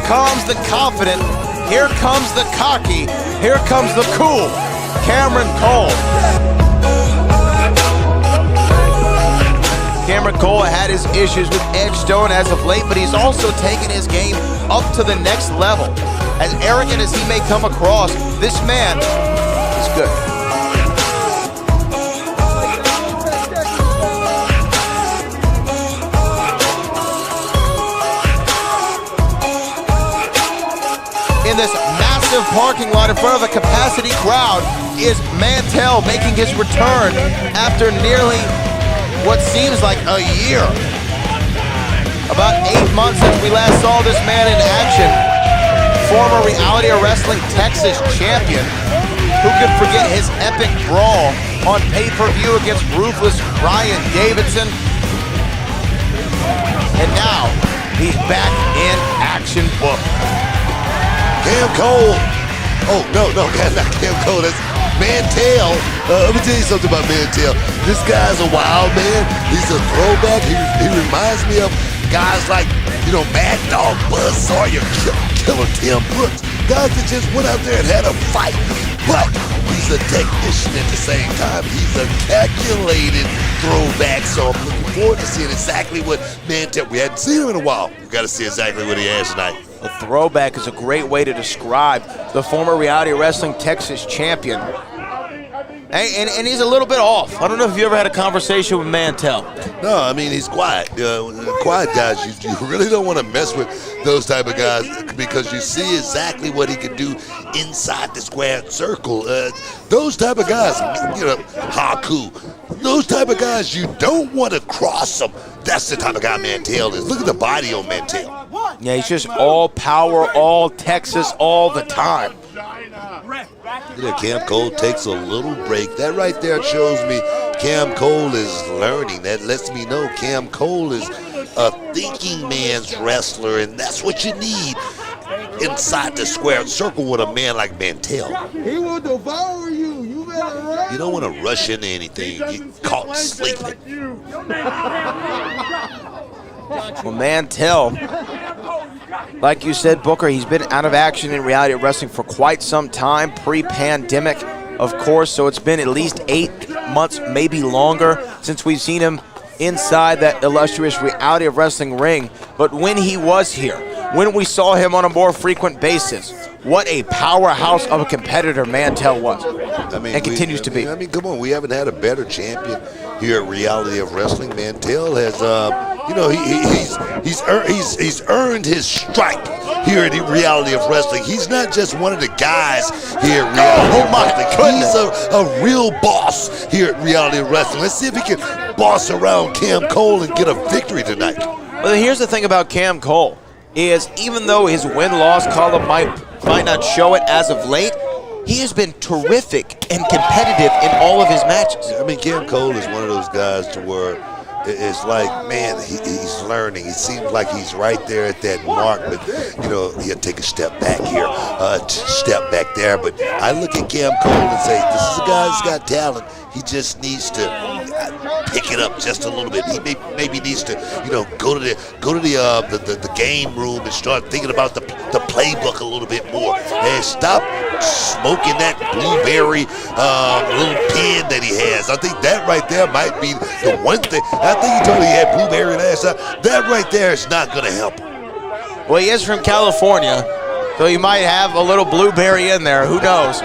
comes the confident. Here comes the cocky. Here comes the cool. Cameron Cole. Cameron Cole had his issues with Edgestone as of late, but he's also taken his game up to the next level. As arrogant as he may come across, this man is good. In this massive parking lot in front of a capacity crowd is Mantell making his return after nearly what seems like a year. About 8 months since we last saw this man in action. Former Reality of Wrestling Texas champion. Who could forget his epic brawl on pay-per-view against ruthless Ryan Davidson? And now he's back in action book. Cam Cole. Oh, no, that's not Cam Cole. That's Mantell. Let me tell you something about Mantell. This guy's a wild man. He's a throwback. He reminds me of guys like, Mad Dog Buzz Sawyer, Killer Tim Brooks. Guys that just went out there and had a fight. But he's a technician at the same time. He's a calculated throwback. So I'm looking forward to seeing exactly what Mantell. We hadn't seen him in a while. We've got to see exactly what he has tonight. A throwback is a great way to describe the former Reality Wrestling Texas champion. And he's a little bit off. I don't know if you ever had a conversation with Mantell. No, I mean, he's quiet. Quiet guys, you really don't want to mess with those type of guys because you see exactly what he can do inside the squared circle. Those type of guys, Haku, those type of guys, you don't want to cross them. That's the type of guy Mantell is. Look at the body on Mantell. Yeah, he's just all power, all Texas, all the time. Cam Cole takes a little break. That right there shows me Cam Cole is learning. That lets me know Cam Cole is a thinking man's wrestler, and that's what you need inside the square circle with a man like Mantell. He will devour you. You better run. You don't want to rush into anything. Get caught sleeping. Well, Mantell, like you said, Booker, he's been out of action in Reality of Wrestling for quite some time, pre-pandemic, of course, so it's been at least 8 months, maybe longer, since we've seen him inside that illustrious Reality of Wrestling ring. But when he was here, when we saw him on a more frequent basis, what a powerhouse of a competitor Mantell was, and continues to be. I mean, come on, we haven't had a better champion here at Reality of Wrestling. Mantell has, he's earned his stripe here at Reality of Wrestling. He's not just one of the guys here at Reality of Wrestling. He's a real boss here at Reality of Wrestling. Let's see if he can boss around Cam Cole and get a victory tonight. Well, here's the thing about Cam Cole, is even though his win-loss column might not show it as of late, he has been terrific and competitive in all of his matches. I mean, Cam Cole is one of those guys to where it's like, man, he's learning. He seems like he's right there at that mark, but, he'll take a step back here, step back there. But I look at Cam Cole and say, this is a guy that's got talent. He just needs to pick it up just a little bit. He maybe needs to, go to the game room and start thinking about the playbook a little bit more, and stop smoking that blueberry little pen that he has. I think that right there might be the one thing. I think he told me he had blueberry last time. That right there is not going to help him. Well, he is from California, so he might have a little blueberry in there. Who knows?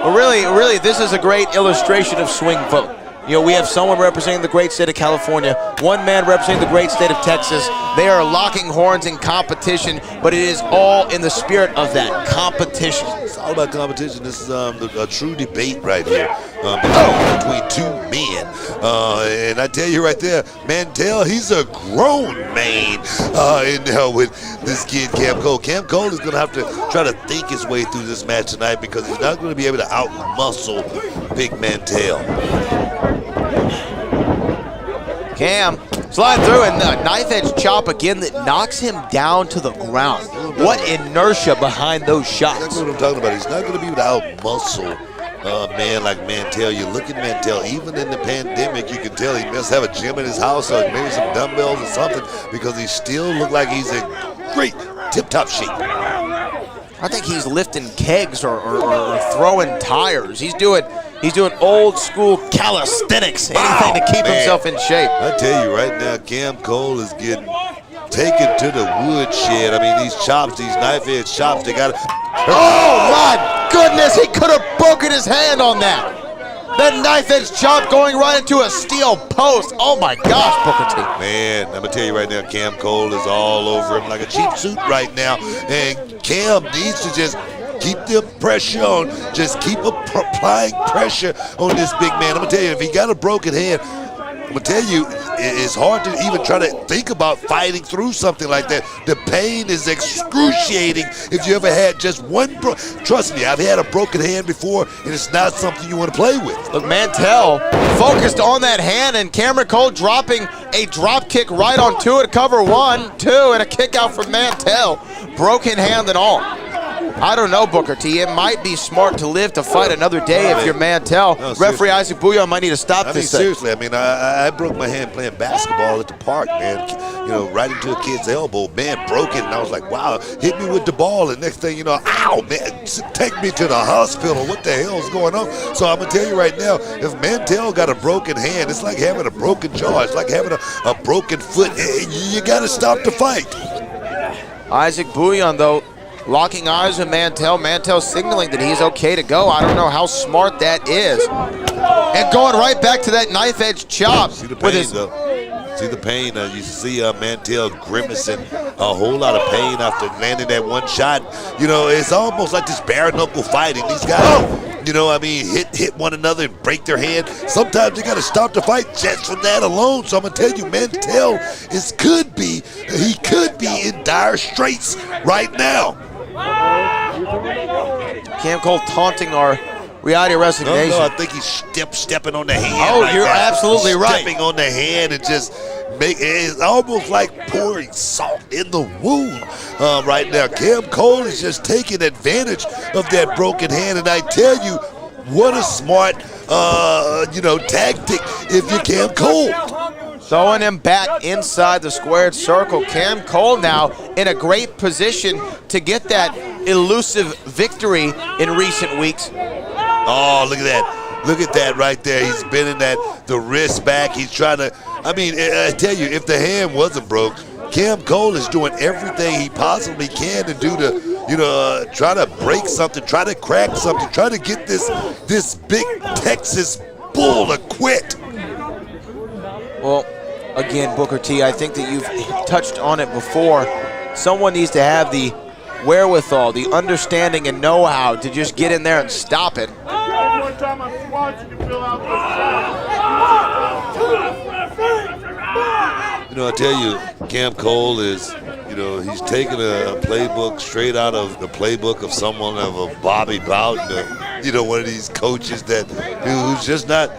But really, this is a great illustration of swing vote. We have someone representing the great state of California, one man representing the great state of Texas. They are locking horns in competition, but it is all in the spirit of that competition. It's all about competition. This is a true debate right here between two men. And I tell you right there, Mantell, he's a grown man in there with this kid, Cam Cole. Cam Cole is going to have to try to think his way through this match tonight because he's not going to be able to out-muscle Big Mantell. Cam slide through, and the knife edge chop again that knocks him down to the ground. What inertia behind those shots. That's what I'm talking about. He's not going to be able to out-muscle man like Mantell. You look at Mantell, even in the pandemic, you can tell he must have a gym in his house or maybe some dumbbells or something because he still look like he's in great tip-top shape. I think he's lifting kegs or throwing tires. He's doing old school calisthenics, anything to keep himself in shape. I tell you right now, Cam Cole is getting taken to the woodshed. I mean, these chops, these knife edge chops, they got to. Oh my goodness, he could have broken his hand on that. That knife edge chop going right into a steel post. Oh my gosh, Booker T. Man, I'm going to tell you right now, Cam Cole is all over him like a cheap suit right now. And Cam needs to just keep the pressure on. Just keep applying pressure on this big man. I'm going to tell you, if he got a broken hand, I'm going to tell you, it's hard to even try to think about fighting through something like that. The pain is excruciating if you ever had just one. Trust me, I've had a broken hand before, and it's not something you want to play with. Look, Mantell focused on that hand, and Cameron Cole dropping a drop kick right onto it. Cover 1, 2, and a kick out from Mantell. Broken hand and all. I don't know, Booker T. It might be smart to live to fight another day if you're Mantell. No, Referee Isaac Bouillon might need to stop this thing. Seriously, I mean, I broke my hand playing basketball at the park, man. You know, right into a kid's elbow. Man, broke it, and I was like, wow, hit me with the ball. And next thing you know, ow, man, take me to the hospital. What the hell is going on? So I'm going to tell you right now, if Mantell got a broken hand, it's like having a broken jaw. It's like having a broken foot. You got to stop the fight. Isaac Bouillon, though, locking eyes with Mantell. Mantell signaling that he's okay to go. I don't know how smart that is. And going right back to that knife edge chop. See the pain, though. See the pain. You see Mantell grimacing a whole lot of pain after landing that one shot. You know, it's almost like this bare knuckle fighting. These guys, you know, I mean, hit one another and break their hand. Sometimes you got to stop the fight just from that alone. So I'm gonna tell you, Mantell could be in dire straits right now. Cam Cole taunting our reality wrestling nation. No, I think he's stepping on the hand. Oh, like you're that. absolutely He's right. Stepping on the hand and just it's almost like pouring salt in the wound right now. Cam Cole is just taking advantage of that broken hand, and I tell you, what a smart tactic if you're Cam Cole. Throwing him back inside the squared circle. Cam Cole now in a great position to get that elusive victory in recent weeks. Oh, look at that. Look at that right there. He's bending the wrist back. He's trying to, I mean, I tell you, if the hand wasn't broke, Cam Cole is doing everything he possibly can to do to, try to break something, try to crack something, try to get this big Texas bull to quit. Well, again, Booker T, I think that you've touched on it before. Someone needs to have the wherewithal, the understanding and know-how to just get in there and stop it. You know, I tell you, Cam Cole is, he's taking a playbook straight out of the playbook of someone of a Bobby Bowden, one of these coaches who's just not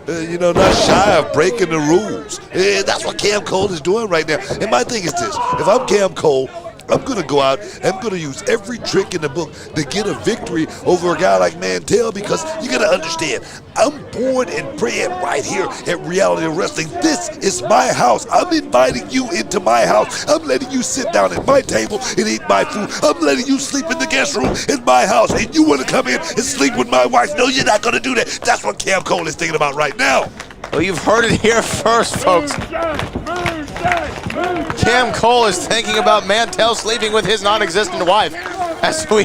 shy of breaking the rules. And that's what Cam Cole is doing right now. And my thing is this, if I'm Cam Cole, I'm going to go out and I'm going to use every trick in the book to get a victory over a guy like Mantell, because you got to understand, I'm born and bred right here at Reality Wrestling. This is my house. I'm inviting you into my house. I'm letting you sit down at my table and eat my food. I'm letting you sleep in the guest room in my house, and you want to come in and sleep with my wife. No, you're not going to do that. That's what Cam Cole is thinking about right now. Well, you've heard it here first, folks. Cam Cole is thinking about Mantell sleeping with his non-existent wife as we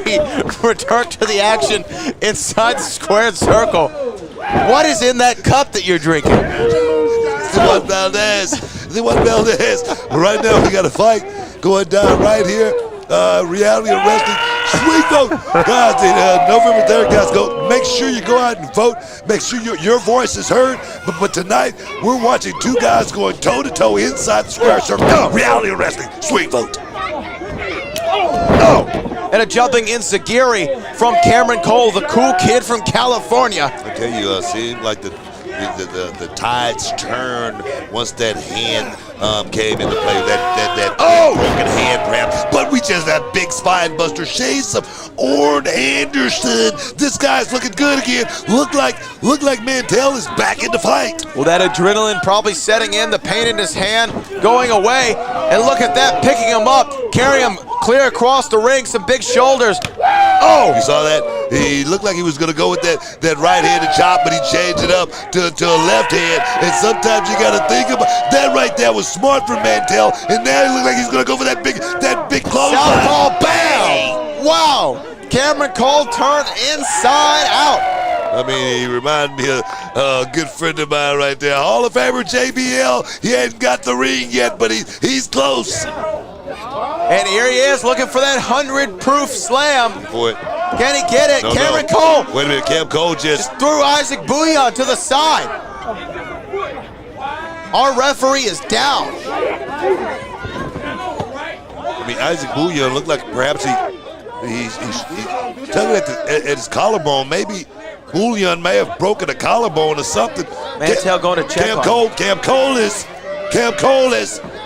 return to the action inside the squared circle. What is in that cup that you're drinking? It's the one Valdez. The one Valdez. Right now, we got a fight going down right here. Reality of Wrestling. Sweet vote. Guys, November 3rd, guys, make sure you go out and vote. Make sure your voice is heard. But tonight, we're watching two guys going toe-to-toe inside the square circle. Reality of Wrestling. Sweet vote. And a jumping enziguri from Cameron Cole, the cool kid from California. I tell you, seemed like the tides turned once that hand came into play. That broken hand perhaps. But we just had big spine buster chase of Orn Anderson. This guy's looking good again. Look like Mantell is back in the fight. Well, that adrenaline probably setting in, the pain in his hand going away. And look at that, picking him up, carrying him clear across the ring, some big shoulders. Oh! You saw that? He looked like he was going to go with that right-handed chop, but he changed it up to a left hand. And sometimes you got to think about that right there was smart from Mantell. And now he looks like he's going to go for that big close. Southpaw, bang! Wow! Cameron Cole turned inside out. I mean, he reminded me of a good friend of mine right there. Hall of Famer JBL. He hadn't got the ring yet, but he's close. And here he is looking for that 100-proof slam. Boy. Can he get it? No, Cameron Cole. Wait a minute, Cam Cole just threw Isaac Bouillon to the side. Our referee is down. I mean, Isaac Bouillon looked like perhaps he's tugging at his collarbone. Maybe Bouillon may have broken a collarbone or something. Mantell going to check Cam Cole is.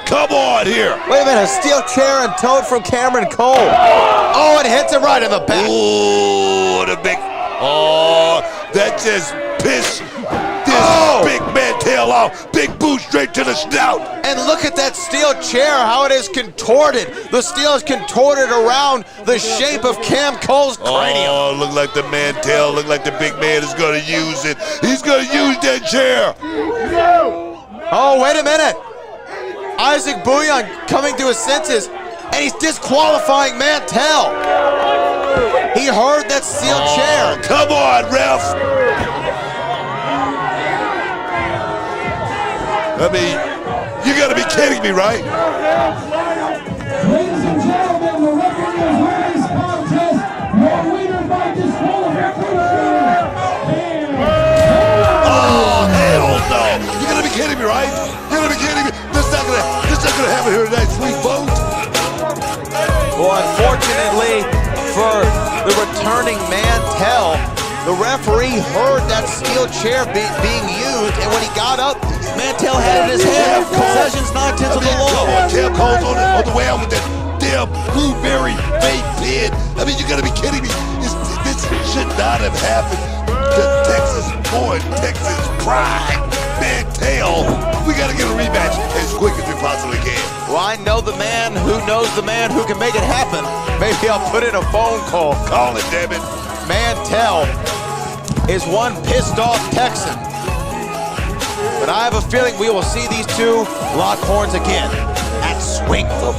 Come on here. Wait a minute, a steel chair and towed from Cameron Cole. Oh, it hits him right in the back. Ooh, that just pissed this big Mantell off. Big boot straight to the snout. And look at that steel chair, how it is contorted. The steel is contorted around the shape of Cam Cole's cranium. Oh, look like the Mantell, look like the big man is going to use it. He's going to use that chair. Oh, wait a minute. Isaac Bouillon coming to his senses, and he's disqualifying Mantell. He heard that steel chair. Come on, ref. I mean, you got to be kidding me, right? Ladies and gentlemen, the referee has heard this contest. Your winner by disqualification. Oh, hell no. You got to be kidding me, right? You got to be kidding me. This not gonna happen here tonight, sweet folks. Well, unfortunately for the returning Mantell, the referee heard that steel chair being used, and when he got up, Mantell had it in his head. Possession's 9/10 of the law. Cam Cole's on the way out with that damn blueberry vape pen. I mean, you gotta be kidding me. This should not have happened to Texas boy, Texas pride, Mantell. We gotta get a rematch as quick as we possibly can. Well, I know the man who knows the man who can make it happen. Maybe I'll put in a phone call. Call it, damn it. Mantell is one pissed off Texan. But I have a feeling we will see these two lock horns again at Swing Vote.